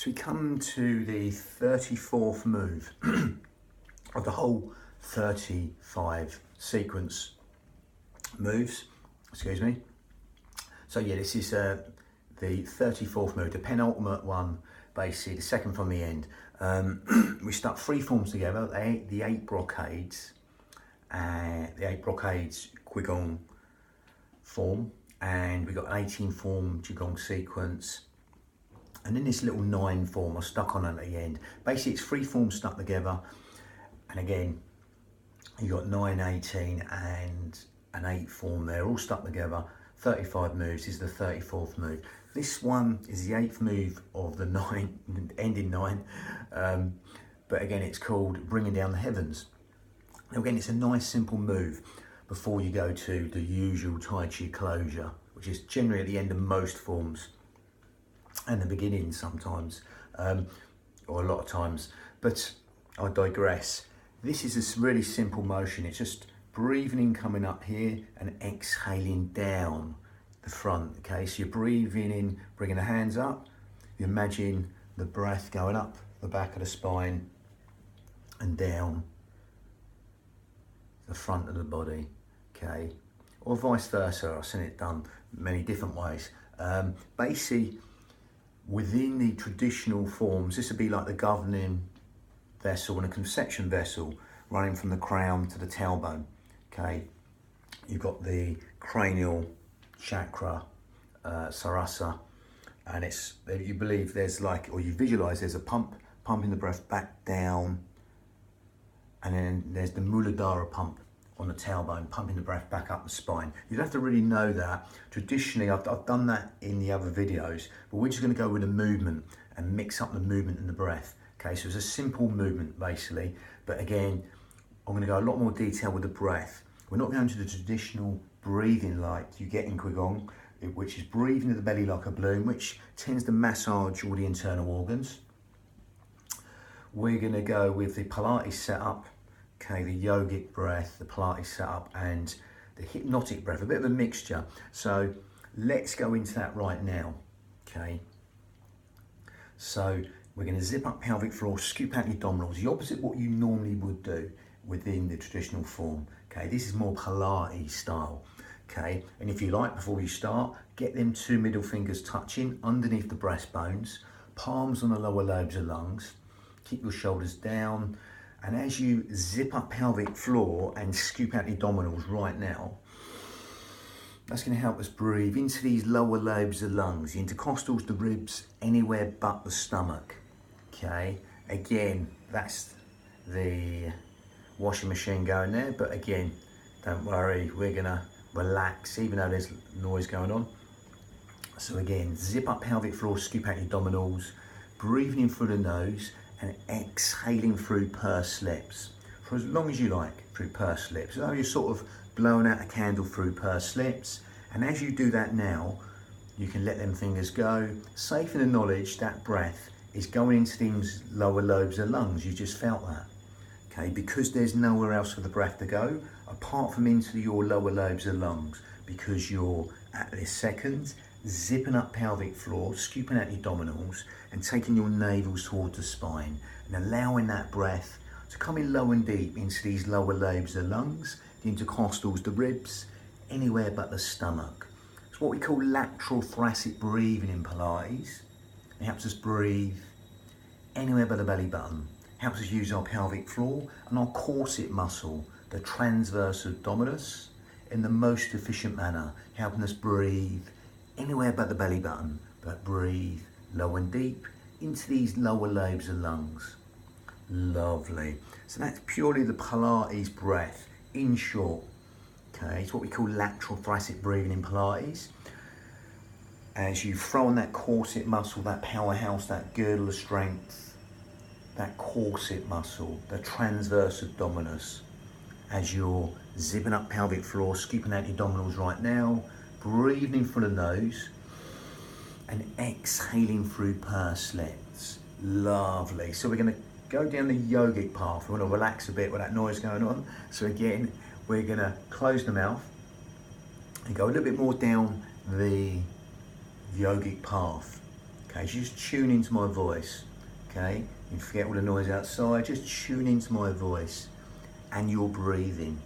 So we come to the 34th move of the whole 35 sequence moves, excuse me. So yeah, this is the 34th move, the penultimate one, basically the second from the end. We stuck 3 forms together, the eight brocades, qigong form, and we got an 18 form qigong sequence, and then this little 9 form I stuck on at the end. Basically it's 3 forms stuck together, and again you got 9, 18 and an 8 form there, all stuck together. 35 moves. This is the 34th move. This one is the 8th move of the 9, ending 9, but again it's called bringing down the heavens. Now again, it's a nice simple move before you go to the usual Tai Chi closure, which is generally at the end of most forms and the beginning sometimes, or a lot of times, but I digress. This is a really simple motion. It's just breathing in, coming up here, and exhaling down the front. Okay, so you're breathing in, bringing the hands up. You imagine the breath going up the back of the spine and down the front of the body. Okay, or vice versa. I've seen it done many different ways. Basically, within the traditional forms, this would be like the governing vessel and a conception vessel running from the crown to the tailbone. Okay, you've got the cranial chakra, sarasa, and it's, you believe there's like, or you visualize there's a pumping the breath back down, and then there's the muladhara pump on the tailbone, pumping the breath back up the spine. You'd have to really know that. Traditionally, I've done that in the other videos, but we're just going to go with the movement and mix up the movement and the breath. Okay, so it's a simple movement basically, but again, I'm going to go a lot more detail with the breath. We're not going to the traditional breathing like you get in qigong, which is breathing to the belly like a balloon, which tends to massage all the internal organs. We're going to go with the Pilates setup, okay, the yogic breath, the Pilates setup, and the hypnotic breath, a bit of a mixture. So let's go into that right now, okay? So we're going to zip up pelvic floor, scoop out the abdominals, the opposite what you normally would do within the traditional form. Okay, this is more Pilates style. Okay, and if you like, before you start, get them 2 middle fingers touching underneath the breastbones, palms on the lower lobes of lungs. Keep your shoulders down, and as you zip up pelvic floor and scoop out the abdominals right now, that's going to help us breathe into these lower lobes of lungs, the intercostals, the ribs, anywhere but the stomach. Okay, again, that's the washing machine going there, but again, don't worry, we're gonna relax even though there's noise going on. So again, zip up pelvic floor, scoop out your abdominals, breathing in through the nose and exhaling through pursed lips for as long as you like, through pursed lips. So you're sort of blowing out a candle through pursed lips, and as you do that now, you can let them fingers go, safe in the knowledge that breath is going into these lower lobes of lungs. You just felt that. Okay, because there's nowhere else for the breath to go apart from into your lower lobes of lungs, because you're at this second zipping up pelvic floor, scooping out your abdominals and taking your navels towards the spine and allowing that breath to come in low and deep into these lower lobes of lungs, the intercostals, the ribs, anywhere but the stomach. It's what we call lateral thoracic breathing in Pilates. It helps us breathe anywhere but the belly button. Helps us use our pelvic floor and our corset muscle, the transverse abdominis, in the most efficient manner, helping us breathe anywhere but the belly button, but breathe low and deep into these lower lobes of lungs. Lovely. So that's purely the Pilates breath, in short. Okay, it's what we call lateral thoracic breathing in Pilates. As you throw on that corset muscle, that powerhouse, that girdle of strength, that corset muscle, the transverse abdominis, as you're zipping up pelvic floor, scooping out your abdominals right now, breathing in through the nose and exhaling through pursed lips. Lovely. So we're going to go down the yogic path. We want to relax a bit with that noise going on. So again, we're going to close the mouth and go a little bit more down the yogic path. Okay, so just tune into my voice. Okay, you forget all the noise outside, just tune into my voice and your breathing.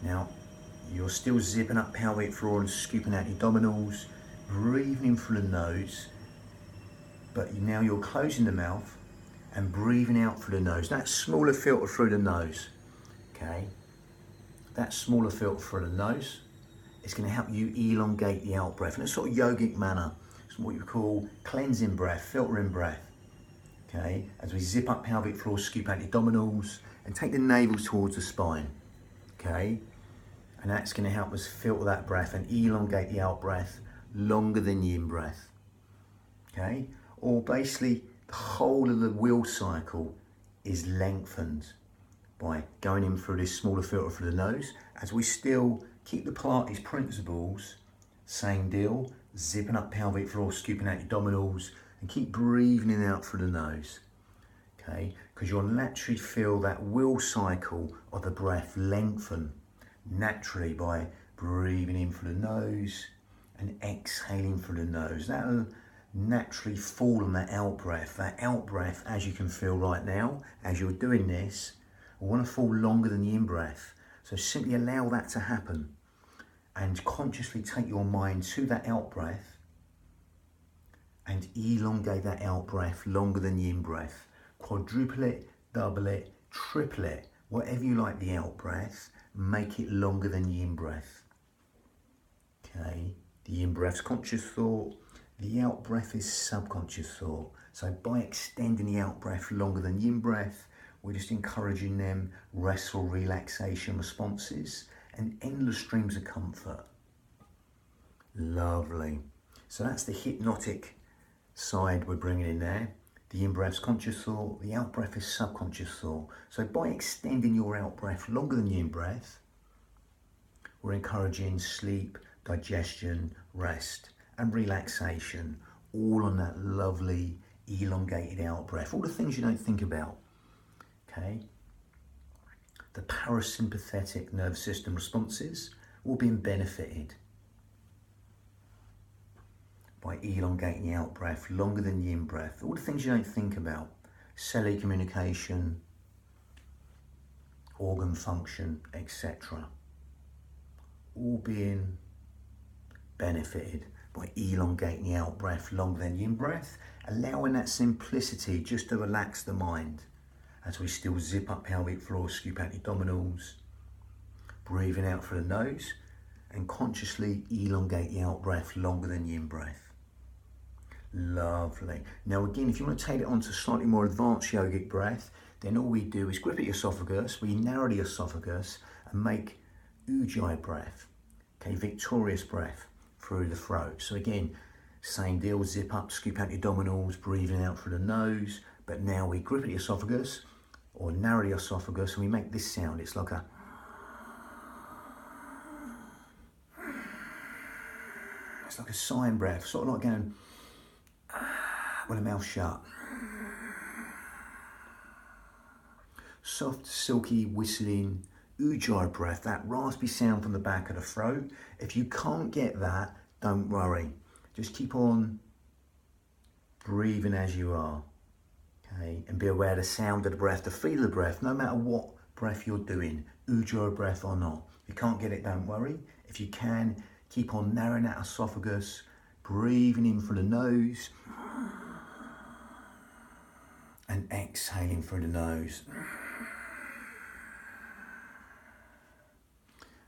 Now, you're still zipping up pelvic floor and scooping out your abdominals, breathing in through the nose, but now you're closing the mouth and breathing out through the nose. That smaller filter through the nose, okay? That smaller filter through the nose is going to help you elongate the out breath in a sort of yogic manner. It's what you call cleansing breath, filtering breath, okay? As we zip up pelvic floor, scoop out the abdominals and take the navel towards the spine, okay? And that's going to help us filter that breath and elongate the out breath longer than the in breath, okay? Or basically, the whole of the wheel cycle is lengthened by going in through this smaller filter through the nose, as we still keep the Pilates principles, same deal, zipping up pelvic floor, scooping out your abdominals, and keep breathing in and out through the nose, okay? Because you'll naturally feel that wheel cycle of the breath lengthen naturally by breathing in through the nose and exhaling through the nose. That'll naturally fall on that out breath. That out breath, as you can feel right now, as you're doing this, will want to fall longer than the in breath. So simply allow that to happen and consciously take your mind to that out breath and elongate that out breath longer than the in breath. Quadruple it, double it, triple it, whatever you like the out breath, make it longer than the in breath. Okay, the in breath's conscious thought, the out breath is subconscious thought. So by extending the out breath longer than the in breath, we're just encouraging them restful relaxation responses and endless streams of comfort. Lovely. So that's the hypnotic side we're bringing in there. The in breath's conscious thought, the out breath is subconscious thought. So by extending your out breath longer than the in breath, we're encouraging sleep, digestion, rest, and relaxation, all on that lovely elongated out breath. All the things you don't think about, okay? The parasympathetic nervous system responses will be benefited by elongating the out breath longer than the in breath. All the things you don't think about, cellular communication, organ function, etc. all being benefited by elongating the out breath longer than the in breath, allowing that simplicity just to relax the mind as we still zip up pelvic floor, scoop out the abdominals, breathing out through the nose, and consciously elongate the out breath longer than the in breath. Lovely. Now again, if you want to take it on to slightly more advanced yogic breath, then all we do is grip at your esophagus, we narrow the esophagus and make ujjayi breath, okay, victorious breath through the throat. So again, same deal, zip up, scoop out the abdominals, breathing out through the nose, but now we grip at the esophagus or narrow the esophagus and we make this sound. It's like a sign breath, sort of like going with the mouth shut. Soft, silky, whistling, ujjayi breath, that raspy sound from the back of the throat. If you can't get that, don't worry. Just keep on breathing as you are, okay? And be aware of the sound of the breath, the feel of the breath, no matter what breath you're doing, ujjayi breath or not. If you can't get it, don't worry. If you can, keep on narrowing that esophagus, breathing in through the nose, and exhaling through the nose.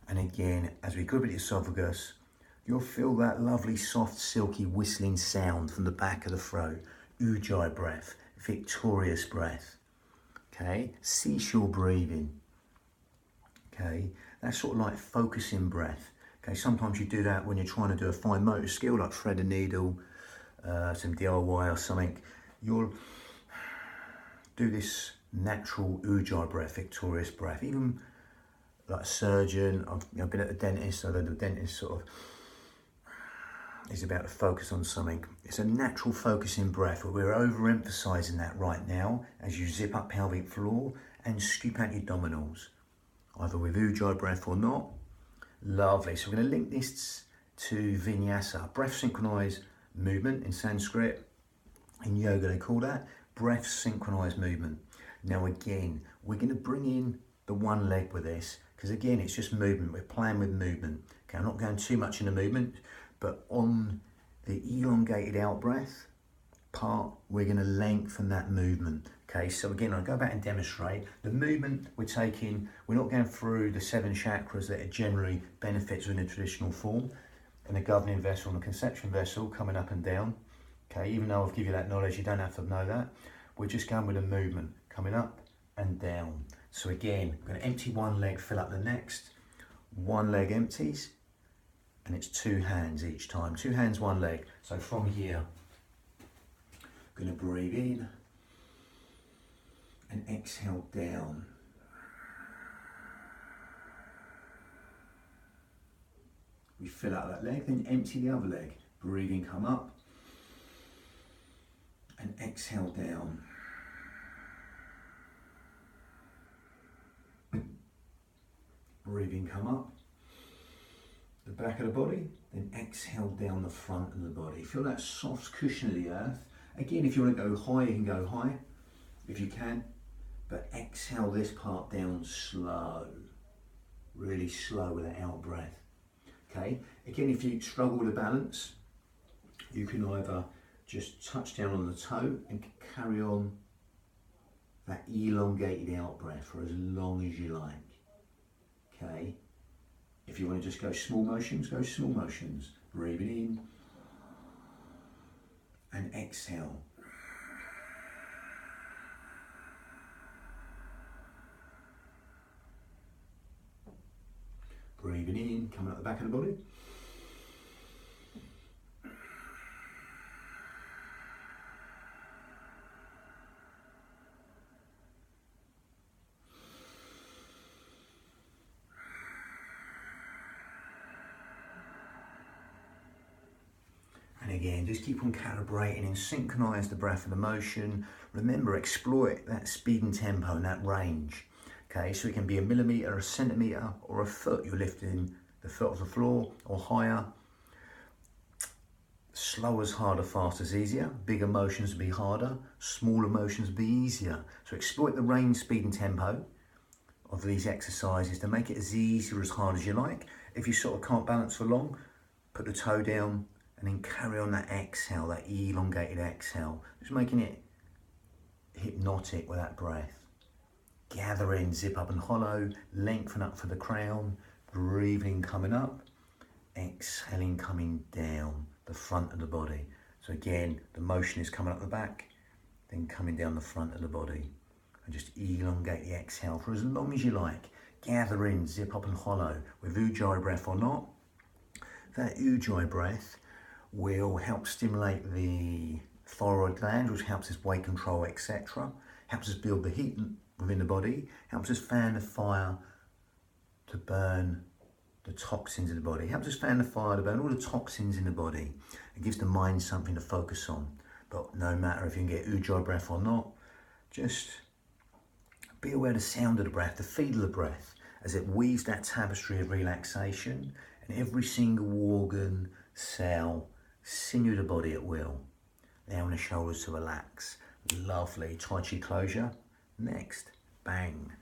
And again, as we grip at the esophagus, you'll feel that lovely, soft, silky, whistling sound from the back of the throat. Ujjayi breath, victorious breath. Okay, seashore breathing. Okay, that's sort of like focusing breath. Okay, sometimes you do that when you're trying to do a fine motor skill, like thread a needle, some DIY or something. You'll do this natural ujjayi breath, victorious breath. Even like a surgeon, I've been at the dentist, so the dentist sort of is about to focus on something. It's a natural focusing breath, but we're overemphasizing that right now as you zip up pelvic floor and scoop out your abdominals, either with ujjayi breath or not. Lovely. So we're going to link this to vinyasa, breath synchronized movement in Sanskrit. In yoga, they call that breath synchronized movement. Now again, we're going to bring in the one leg with this, because again, it's just movement. We're playing with movement. Okay, I'm not going too much into movement, but on the elongated out breath part, we're going to lengthen that movement. Okay, so again, I'll go back and demonstrate the movement we're taking. We're not going through the 7 chakras that are generally benefits in a traditional form, and the governing vessel and the conception vessel coming up and down. Okay, even though I've given you that knowledge, you don't have to know that. We're just going with a movement coming up and down. So again, I'm going to empty one leg, fill up the next. One leg empties, and it's 2 hands each time. 2 hands, 1 leg. So from here, I'm going to breathe in and exhale down. We fill out that leg, then empty the other leg. Breathing, come up and exhale down. Breathing, come up the back of the body, then exhale down the front of the body. Feel that soft cushion of the earth. Again, if you want to go high, you can go high, if you can, but exhale this part down slow, really slow with that out breath. Okay, again, if you struggle with the balance, you can either just touch down on the toe and carry on that elongated out breath for as long as you like. Okay, if you want to just go small motions, go small motions. Breathing in and exhale. Breathing in, coming up the back of the body. And again, just keep on calibrating and synchronize the breath and the motion. Remember, exploit that speed and tempo and that range. Okay, so it can be a millimeter, a centimeter, or a foot. You're lifting the foot off the floor or higher. Slow is harder, fast is easier. Bigger motions be harder, smaller motions be easier. So exploit the range, speed and tempo of these exercises to make it as easy or as hard as you like. If you sort of can't balance for long, put the toe down and then carry on that exhale, that elongated exhale. Just making it hypnotic with that breath. Gather in, zip up and hollow, lengthen up for the crown, breathing coming up, exhaling coming down the front of the body. So again, the motion is coming up the back, then coming down the front of the body. And just elongate the exhale for as long as you like. Gather in, zip up and hollow, with Ujjayi breath or not. That Ujjayi breath will help stimulate the thyroid gland, which helps us weight control, etc. Helps us build the heat within the body, helps us fan the fire to burn the toxins in the body, helps us fan the fire to burn all the toxins in the body. It gives the mind something to focus on. But no matter if you can get Ujjayi breath or not, just be aware of the sound of the breath, the feel of the breath, as it weaves that tapestry of relaxation and every single organ, cell, sinew of the body at will. Allowing the shoulders to relax. Lovely. Tai Chi closure. Next. Bang.